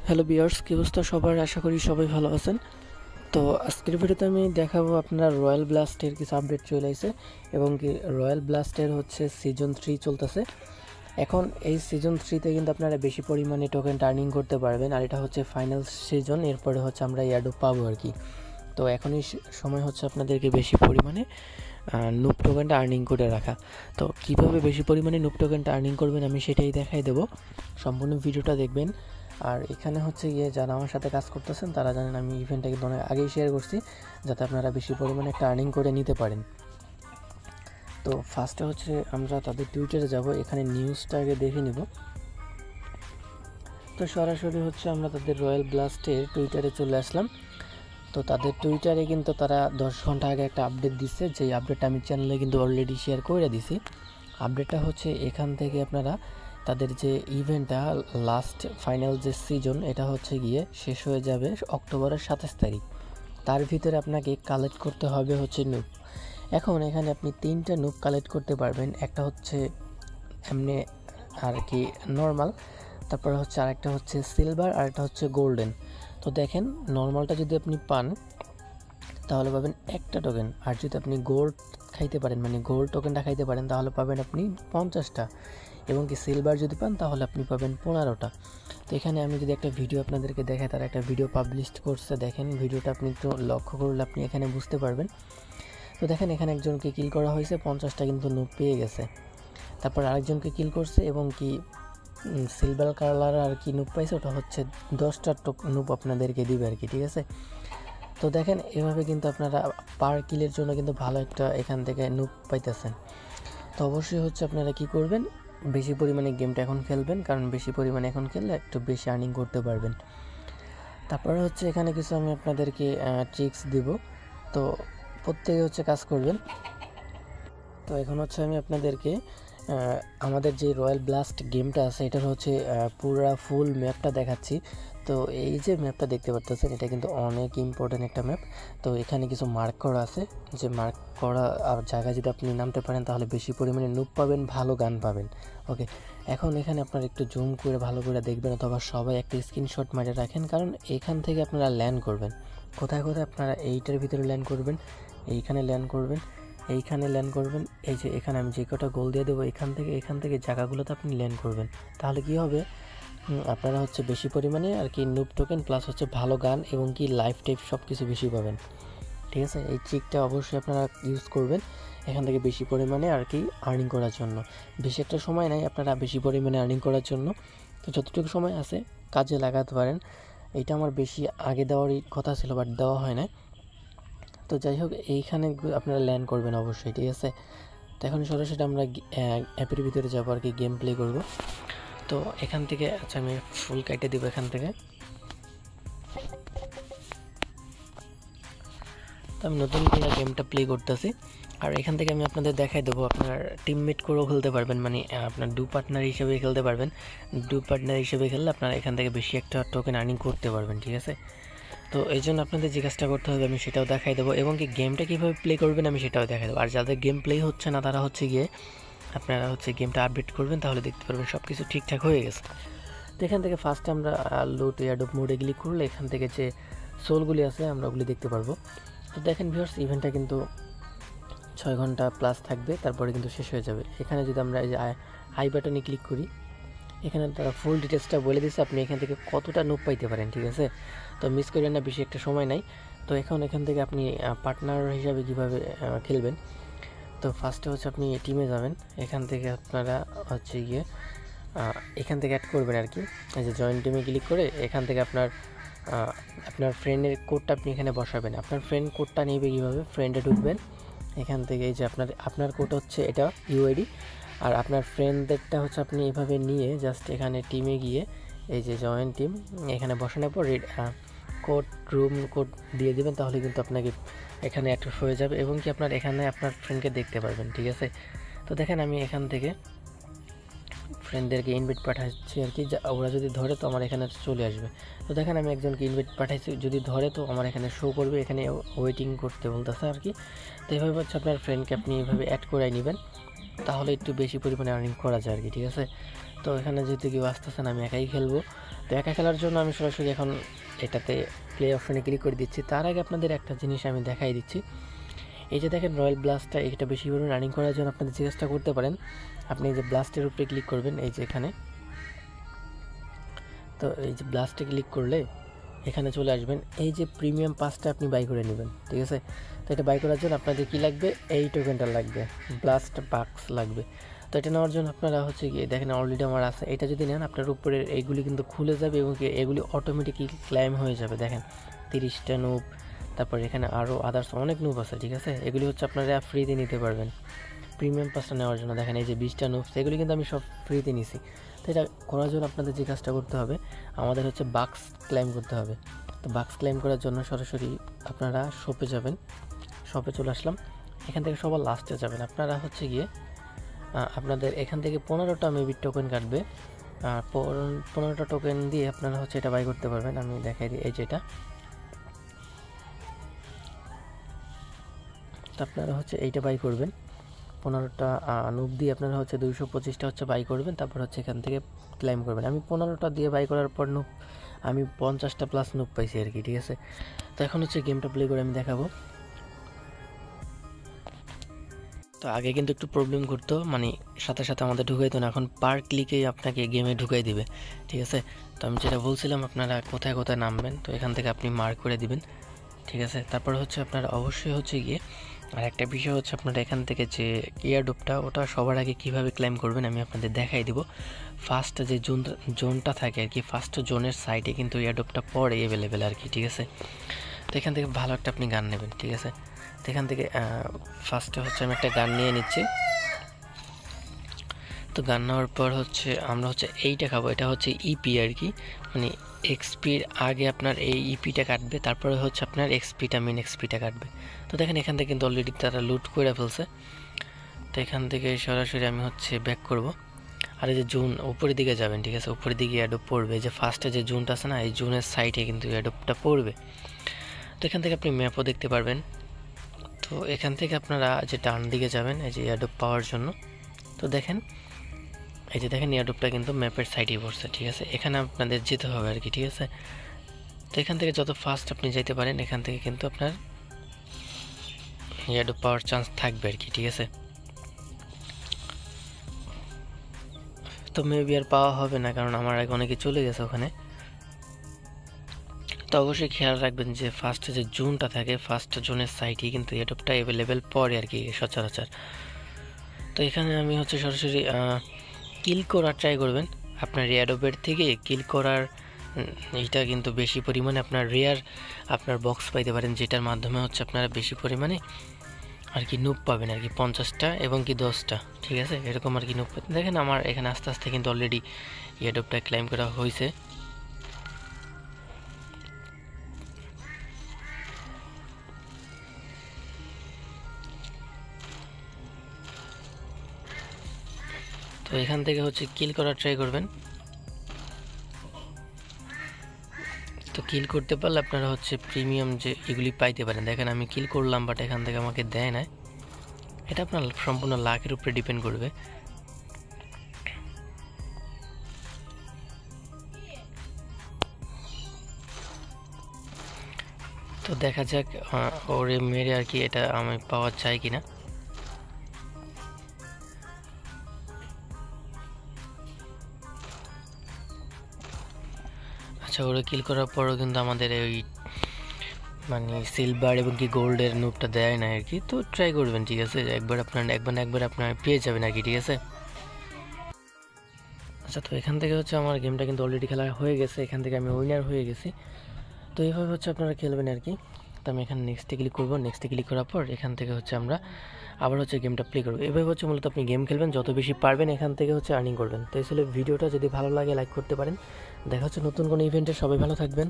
Hello viewers, কি অবস্থা সবার? আশা করি সবাই ভালো আছেন। তো আজকের ভিডিওতে আমি দেখাবো আপনার রয়্যাল ব্লাস্টের কিছু আপডেট চলে আসছে এবং কি রয়্যাল ব্লাস্টের হচ্ছে সিজন 3 চলতেছে। এখন এই সিজন 3তে কিন্তু আপনারা বেশি পরিমাণে টোকেন আর্নিং করতে পারবেন, আর এটা হচ্ছে ফাইনাল সিজন। এরপরে হচ্ছে আমরা এয়ারড্রপ পাবো আর কি। তো এখনই সময় হচ্ছে আপনাদেরকে বেশি পরিমাণে নুব টোকেনটা আর্নিং করে রাখা। তো কিভাবে বেশি পরিমাণে নুব টোকেনটা আর্নিং করবেন আমি সেটাই দেখাই দেবো, সম্পূর্ণ ভিডিওটা দেখবেন। আর এখানে হচ্ছে যারা আমার সাথে কাজ করতেছেন তারা জানেন আমি ইভেন্টটা কিন্তু অনেক আগেই শেয়ার করছি, যাতে আপনারা বেশি পরিমাণে একটা আর্নিং করে নিতে পারেন। তো ফার্স্টে হচ্ছে আমরা তাদের টুইটারে যাব, এখানে নিউজটা আগে দেখে নিব। তো সরাসরি হচ্ছে আমরা তাদের রয়্যাল ব্লাস্টের টুইটারে চলে আসলাম। তো তাদের টুইটারে কিন্তু তারা 10 ঘন্টা আগে একটা আপডেট দিচ্ছে, যেই আপডেটটা আমি চ্যানেলে কিন্তু অলরেডি শেয়ার করে দিছি। আপডেটটা হচ্ছে এখান থেকে আপনারা তাদের যে ইভেন্টটা লাস্ট ফাইনাল যে সিজন, এটা হচ্ছে গিয়ে শেষ হয়ে যাবে অক্টোবরের 27 তারিখ। তার ভিতরে আপনাকে কালেক্ট করতে হবে হচ্ছে নুব। এখন এখানে আপনি 3টা নুব কালেক্ট করতে পারবেন। একটা হচ্ছে এমনি আর কি নর্মাল, তারপরে হচ্ছে আরেকটা হচ্ছে সিলভার, আর একটা হচ্ছে গোল্ডেন। তো দেখেন, নর্মালটা যদি আপনি পান তাহলে পাবেন একটা টোকেন, আর যদি আপনি গোল্ড খাইতে পারেন মানে গোল্ড টোকেনটা খাইতে পারেন তাহলে পাবেন আপনি 50টা, এবং কি সিলভার যদি পান তাহলে আপনি পাবেন 15টা। তো এখানে আমি যদি একটা ভিডিও আপনাদেরকে দেখাই, তারা একটা ভিডিও পাবলিশ করছে, দেখেন ভিডিওটা আপনি একটু লক্ষ্য করলে আপনি এখানে বুঝতে পারবেন। তো দেখেন এখানে একজনকে কিল করা হয়েছে, 50টা কিন্তু নুব পেয়ে গেছে। তারপর আরেকজনকে কিল করছে এবং কি সিলভার কালার আর কি নুব পাইছে, ওটা হচ্ছে 10টা নুব আপনাদেরকে দিবে আর কি, ঠিক আছে। তো দেখেন এভাবে কিন্তু আপনারা পার কিলের জন্য কিন্তু ভালো একটা এখান থেকে নুব পাইতেছেন। তো অবশ্যই হচ্ছে আপনারা কি করবেন, বেশি পরিমাণে গেমটা এখন খেলবেন, কারণ বেশি পরিমাণে এখন খেললে একটু বেশি আর্নিং করতে পারবেন। তারপরে হচ্ছে এখানে কিছু আমি আপনাদেরকে ট্রিক্স দিব, তো প্রত্যেকে হচ্ছে কাজ করবেন। তো এখন হচ্ছে আমি আপনাদেরকে আমাদের যে রয়্যাল ব্লাস্ট গেমটা আছে এটার হচ্ছে পুরা ফুল ম্যাপটা দেখাচ্ছি। তো এই যে ম্যাপটা দেখতে পাচ্ছেন এটা কিন্তু অনেক ইম্পর্টেন্ট একটা ম্যাপ। তো এখানে কিছু মার্ক করা আছে, যে মার্ক করা জায়গায় যদি আপনি নামতে পারেন তাহলে বেশি পরিমাণে নুব পাবেন, ভালো গান পাবেন। ওকে, এখন এখানে আপনারা একটু জুম করে ভালো করে দেখবেন, অথবা সবাই একটা স্ক্রিনশট মারে রাখেন, কারণ এখান থেকে আপনারা ল্যান্ড করবেন। কোথায় কোথায় আপনারা এইটার ভিতরে ল্যান্ড করবেন, এইখানে ল্যান্ড করবেন, এইখানে ল্যান্ড করবেন, এই যে এখানে আমি যে কটা গোল দিয়ে দেবো এখান থেকে জায়গাগুলোতে আপনি ল্যান্ড করবেন। তাহলে কি হবে, আপনারা হচ্ছে বেশি পরিমাণে আর কি নুব টোকেন প্লাস হচ্ছে ভালো গান এবং কি লাইফ টাইপ সব কিছু বেশি পাবেন, ঠিক আছে। এই ট্রিকটা অবশ্যই আপনারা ইউজ করবেন এখান থেকে বেশি পরিমাণে আর কি আর্নিং করার জন্য। বেশি একটা সময় নাই আপনারা বেশি পরিমাণে আর্নিং করার জন্য, তো যতটুকু সময় আছে কাজে লাগাতে পারেন। এইটা আমার বেশি আগে দেওয়ারই কথা ছিল, বাট দেওয়া হয় না। তো যাই হোক, এইখানে আপনারা ল্যান্ড করবেন অবশ্যই, ঠিক আছে। তো এখন সরাসরি আমরা অ্যাপের ভিতরে যাবো আর কি, গেম প্লে করবো। তো এখান থেকে আচ্ছা আমি ফুল কেটে দেবো এখান থেকে। তো আমি নতুন করে গেমটা প্লে করতেছি, আর এখান থেকে আমি আপনাদের দেখাই দেবো আপনার টিমমেট করেও খেলতে পারবেন, মানে আপনার ডু পার্টনার হিসেবে খেলতে পারবেন। ডু পার্টনার হিসেবে খেললে আপনারা এখান থেকে বেশি একটা টোকেন আর্নিং করতে পারবেন, ঠিক আছে। তো এই জন্য আপনাদের যে কাজটা করতে হবে আমি সেটাও দেখাই দেবো, এবং কি গেমটা কীভাবে প্লে করবেন আমি সেটাও দেখাই দেবো। আর যাদের গেম প্লে হচ্ছে না তারা হচ্ছে গিয়ে আপনারা হচ্ছে গেমটা আপডেট করবেন, তাহলে দেখতে পারবেন সব কিছু ঠিকঠাক হয়ে গেছে। তো এখান থেকে ফার্স্টে আমরা লুট এয়ারড্রপ মোডে ক্লিক করলে এখান থেকে যে সোলগুলি আছে আমরা ওগুলি দেখতে পারবো। তো দেখেন ভিউয়ার্স, ইভেন্টটা কিন্তু 6 ঘন্টা প্লাস থাকবে, তারপরে কিন্তু শেষ হয়ে যাবে। এখানে যদি আমরা এই যে আই বাটনে ক্লিক করি, এখানে তারা ফুল ডিটেলসটা বলে দিচ্ছে আপনি এখান থেকে কতটা নুব পাইতে পারেন, ঠিক আছে। তো মিস করেন না, বেশি একটা সময় নাই। তো এখন এখান থেকে আপনি পার্টনার হিসাবে কীভাবে খেলবেন, তো ফার্স্টে হচ্ছে আপনি টিমে যাবেন, এখান থেকে আপনারা হচ্ছে গিয়ে এখান থেকে অ্যাড করবেন আর কি। এই যে জয়েন টিমে ক্লিক করে এখান থেকে আপনার ফ্রেন্ডের কোডটা আপনি এখানে বসাবেন। আপনার ফ্রেন্ড কোডটা নেবে কীভাবে, ফ্রেন্ডে ঢুকবেন, এখান থেকে এই যে আপনার কোড হচ্ছে এটা ইউআইডি, আর আপনার ফ্রেন্ডদেরটা হচ্ছে আপনি এভাবে নিয়ে জাস্ট এখানে টিমে গিয়ে এই যে জয়েন টিম এখানে বসানোর পর কোড রুম কোড দিয়ে দেবেন, তাহলে কিন্তু আপনাকে এখানে অ্যাড হয়ে যাবে, এবং কি আপনার এখানে আপনার ফ্রেন্ডকে দেখতে পারবেন, ঠিক আছে। তো দেখেন আমি এখান থেকে ফ্রেন্ডদেরকে ইনভাইট পাঠাচ্ছি আর কি, ওরা যদি ধরে তো আমার এখানে চলে আসবে। তো দেখেন আমি একজনকে ইনভাইট পাঠাইছি, যদি ধরে তো আমার এখানে শো করবে, এখানে ওয়েটিং করতে বলতেছে আর কি। তো এইভাবে হচ্ছে আপনার ফ্রেন্ডকে আপনি এইভাবে অ্যাড করে নেবেন, তাহলে একটু বেশি পরিমাণে আর্নিং করা যায় আর কি, ঠিক আছে। তো এখানে যেহেতু কেউ আসতেছে না, আমি একাই খেলবো। তো একা খেলার জন্য আমি সরাসরি এখন এটাতে প্লে অপশনে ক্লিক করে দিচ্ছি। তার আগে আপনাদের একটা জিনিস আমি দেখাই দিচ্ছি। এই যে দেখেন রয়্যাল ব্লাস্টটা, এটা বেশি পরিমাণে রানিং করার জন্য আপনাদের চেষ্টা করতে পারেন। আপনি এই যে ব্লাস্টের উপরে ক্লিক করবেন, এই যে এখানে, তো এই যে ব্লাস্টে ক্লিক করলে এখানে চলে আসবেন। এই যে প্রিমিয়াম পাসটা আপনি বাই করে নেবেন, ঠিক আছে। তো এটা বাই করার জন্য আপনাদের কী লাগবে, এই টোকেনটা লাগবে, ব্লাস্ট বাক্স লাগবে। তো এটা নেওয়ার জন্য আপনারা হচ্ছে কি দেখেন অলরেডি আমার আছে, এটা যদি নেন আপনার উপরের এইগুলি কিন্তু খুলে যাবে এবং এগুলি অটোমেটিকলি ক্লাইম হয়ে যাবে। দেখেন 30টা নুব, তারপর এখানে আরও আদার্স অনেক নুব আছে, ঠিক আছে। এগুলি হচ্ছে আপনারা ফ্রিতে নিতে পারবেন প্রিমিয়াম পাসটা নেওয়ার জন্য। দেখেন এই যে 20টা নুবস, এগুলি কিন্তু আমি সব ফ্রিতে নিছি। তো এটা করার জন্য আপনাদের যে কাজটা করতে হবে, আমাদের হচ্ছে বাক্স ক্লাইম করতে হবে। তো বাক্স ক্লাইম করার জন্য সরাসরি আপনারা শপে যাবেন, শপে চলে আসলাম। এখান থেকে সবার লাস্টে যাবেন। আপনারা হচ্ছে গিয়ে আপনাদের এখান থেকে 15টা মেবি টোকেন কাটবে, 15টা টোকেন দিয়ে আপনারা হচ্ছে এটা বাই করতে পারবেন। আমি দেখাই দিই, এই যেটা, তো আপনারা হচ্ছে এইটা বাই করবেন। 15টা নুব দিয়ে আপনারা হচ্ছে 225টা হচ্ছে বাই করবেন, তারপর হচ্ছে এখান থেকে ক্লাইম করবেন। আমি 15টা দিয়ে বাই করার পর নুব আমি 50টা প্লাস নুব পাইছি আর কি, ঠিক আছে। তো এখন হচ্ছে গেমটা প্লে করে আমি দেখাবো। তো আগে কিন্তু একটু প্রবলেম করতো, মানে সাথে সাথে আমাদের ঢুকাইতো না, এখন পার ক্লিকেই আপনাকে গেমে ঢুকাই দিবে, ঠিক আছে। তো আমি যেটা বলছিলাম আপনারা কোথায় কোথায় নামবেন, তো এখান থেকে আপনি মার্ক করে দিবেন, ঠিক আছে। তারপর হচ্ছে আপনারা অবশ্যই হচ্ছে গিয়ে আর একটা বিষয় হচ্ছে আপনারা এখান থেকে যে এয়ারড্রপটা, ওটা সবার আগে কীভাবে ক্লেম করবেন আমি আপনাদের দেখাই দিব। ফার্স্ট যে জোনটা থাকে আর কি, ফার্স্ট জোনের সাইডে কিন্তু এয়ারড্রপটা পড়ে অ্যাভেলেবেল আর কি, ঠিক আছে। তো এখান থেকে ভালো একটা আপনি গান নেবেন, ঠিক আছে। তো এখান থেকে ফার্স্টে হচ্ছে আমি একটা গান নিয়ে নিচ্ছি। তো গান নেওয়ার পর হচ্ছে আমরা হচ্ছে এইটা খাবো, এটা হচ্ছে ইপি আর কি, মানে এক্সপির আগে আপনার এই ইপিটা কাটবে, তারপরে হচ্ছে আপনার এক্সপিটা মেন এক্সপিটা কাটবে। তো দেখেন এখান থেকে কিন্তু অলরেডি তারা লুট করে ফেলছে। তো এখান থেকে সরাসরি আমি হচ্ছে ব্যাক করব। আর এই যে জুন উপরের দিকে যাবেন, ঠিক আছে, উপরের দিকে অ্যাডোপ পড়বে। যে ফার্স্টে যে জুনটা আছে না, এই জুনের সাইডে কিন্তু অ্যাডোপটা পড়বে। তো এখান থেকে আপনি ম্যাপও দেখতে পারবেন। তো এখান থেকে আপনারা যে ডান দিকে যাবেন এই যে এয়ারড্রপ পাওয়ার জন্য, তো দেখেন এই যে দেখেন এয়ারড্রপটা কিন্তু ম্যাপের সাইডে পড়ছে, ঠিক আছে। এখানে আপনাদের যেতে হবে আর কি, ঠিক আছে। তো এখান থেকে যত ফাস্ট আপনি যেতে পারেন এখান থেকে কিন্তু আপনার এয়ারড্রপ পাওয়ার চান্স থাকবে আর কি, ঠিক আছে। তো মেবি আর পাওয়া হবে না, কারণ আমার আগে অনেকে চলে গেছে ওখানে। তো অবশ্যই খেয়াল রাখবেন যে ফার্স্ট যে জোনটা থাকে, ফার্স্ট জোনের সাইডে কিন্তু এয়ারড্রপটা অ্যাভেলেবেল পড়ে আর কি সচরাচর। তো এখানে আমি হচ্ছে সরাসরি কিল করার ট্রাই করবেন। আপনার এয়ারড্রপের থেকে কিল করার এইটা কিন্তু বেশি পরিমাণে আপনার রেয়ার আপনার বক্স পাইতে পারেন, যেটার মাধ্যমে হচ্ছে আপনারা বেশি পরিমাণে আর কি নুব পাবেন আর কি, 50টা এবং কি 10টা, ঠিক আছে, এরকম আর কি নুব পাবেন। দেখেন আমার এখানে আস্তে আস্তে কিন্তু অলরেডি এয়ারড্রপটা ক্লাইম করা হয়েছে। তো এখান থেকে হচ্ছে কিল করার ট্রাই করবেন। তো কিল করতে পারলে আপনারা হচ্ছে প্রিমিয়াম যে এগুলি পাইতে পারেন। দেখেন আমি কিল করলাম, বাট এখান থেকে আমাকে দেয় না। এটা আপনার সম্পূর্ণ লাকের উপরে ডিপেন্ড করবে। তো দেখা যাক ওরে মেরে আর কি এটা আমি পাওয়া যায় কিনা। আচ্ছা, ওরা কিল করার পরও কিন্তু আমাদের ওই মানে সিলভার এবং কি গোল্ডের নুবটা দেয় না আর কি। তো ট্রাই করবেন, ঠিক আছে, একবার আপনার পেয়ে যাবেন আর কি, ঠিক আছে। আচ্ছা, তো এখান থেকে হচ্ছে আমার গেমটা কিন্তু অলরেডি খেলা হয়ে গেছে, এখান থেকে আমি উইনার হয়ে গেছি। তো এইভাবে হচ্ছে আপনারা খেলবেন আর কি। তো আমি এখানে নেক্সটে ক্লিক করবো, নেক্সটে ক্লিক করার পর এখান থেকে হচ্ছে আমরা আবার হচ্ছে গেমটা প্লে করবো। এভাবে হচ্ছে মূলত আপনি গেম খেলবেন, যত বেশি পারবেন এখান থেকে হচ্ছে আর্নিং করবেন। তো এই ছিল ভিডিওটা, যদি ভালো লাগে লাইক করতে পারেন। দেখা হচ্ছে নতুন কোনো ইভেন্টে, সবাই ভালো থাকবেন।